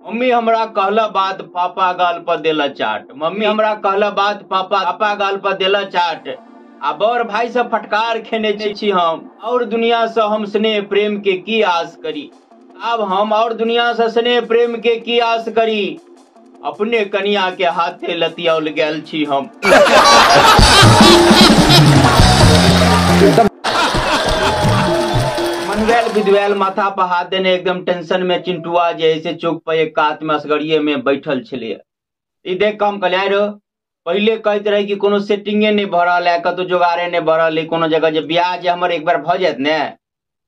Mummy हमरा कहला बात पापा गाल पर देला चाट। मम्मी हमरा कहला बात पापा गाल पर देला चाट। आ बड़ भाई से फटकार खेने छी हम, और दुनिया से हम स्नेह प्रेम के की आस करी। अब हम और दुनिया से स्नेह प्रेम के की आस करी। अपने कनिया के हाथे लतियाउल गेल छी हम। मनवेल विधवेल माथा पर हाथ देने एकदम टेंशन में चिंटुआ जैसे चौक पर एक कात में असगरिये में बैठल छलिए। ई देख के हम कहलिए रो पहले कहते रहे कि कोनो सेटिंगे नहीं भरल है, कतो जोगाड़े नहीं भरल है, कोनो जगह जब ब्याह जे हमर एक बार भ जात ने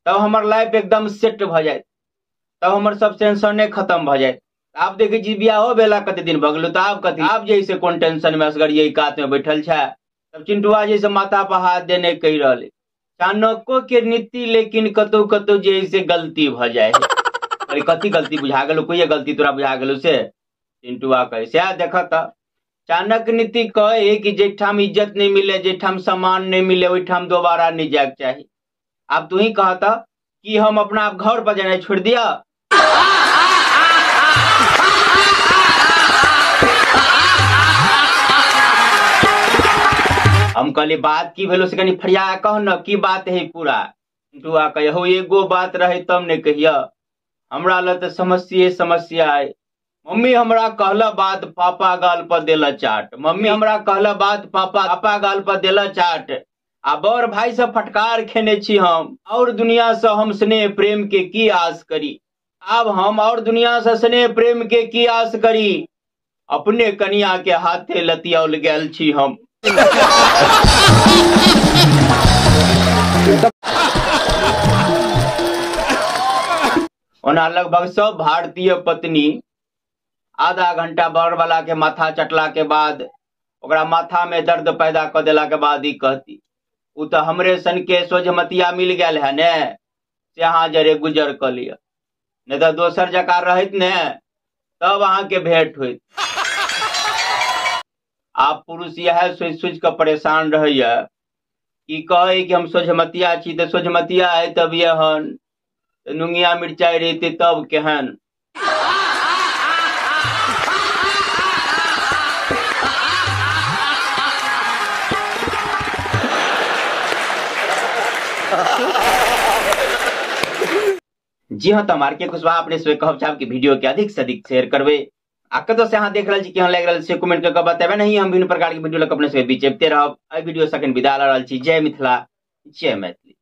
तब हमर लाइफ एकदम सेट भ जाए, तब हमर सब टेंशन खत्म भ जाए। आप देखे जी ब्याह हो बेला कते दिन भ गेलो, तो आप कथी आप जैसे कोन टेंशन में असगरिये कात में बैठल छे। तब चिंटुआ जैसे माथा पर हाथ देने कही रहले चाणक्य के नीति लेकिन कतो कतो जैसे गलती भ जाए। अरे कथी गलती बुझा गेलो, कोई गलती तोरा बुझा गेलो से? चिंटुआ कहे से देखत चाणक्य नीति कहे कि जेठाम इज्जत नहीं मिले, जेठाम सम्मान नहीं मिले, वहीठाम दोबारा नहीं जाए चाहिए। अब तू ही कहता कि हम अपना आप घर पर जाना छोड़ दिया। हम कहली बात की भेलो से कनी फरिया कह न की बात है पूरा। चिंटुआ कहे हो एगो बात रहे तब ने कहिया, हमरा ल तो समस्या है। मम्मी हमरा कहला बात पापा गाल पर देला चाट। मम्मी हमरा कहला बात पापा गाल पर देला चाट। आ बड़ भाई से फटकार खेने छी हम, और दुनिया से हम स्नेह प्रेम के की आस करी। अब हम और दुनिया से स्नेह प्रेम के की आस करी। अपने कनिया के हाथे लतियाउल गेल छी हम। ओना लगभग सब भारतीय पत्नी आधा घंटा बड़ वाला के माथा चटला के बाद ओकरा माथा में दर्द पैदा कर देला के बाद ही कहती उ तो हमरे सन के सोझमतिया मिल गया है ने, से अहाँ जरे गुजर कर लिया, नहीं तो दोसर जगह रहत ने तब अहाँ के भेंट होइत। आप पुरुष यह सोच के परेशान रहिए कि कहे कि हम सोझमतिया छी, तो सोझमतिया है तब यहन नुंगिया मिर्चाई रहते तब केहन। जी हाँ, तो हमारे के कुशवाहा अपने स्वे कहब चाहब कि वीडियो के अधिक से अधिक शेयर करवे। कतो से अहाँ देख रहे छी कि लग रहा से कमेंट करके बताबे। नहीं हम विभिन्न प्रकार के वीडियो लग अपने से बीच चलते रहब। आई वीडियो सेकंड विदा ला रहल छी। जय मिथिला, जय मैथिली।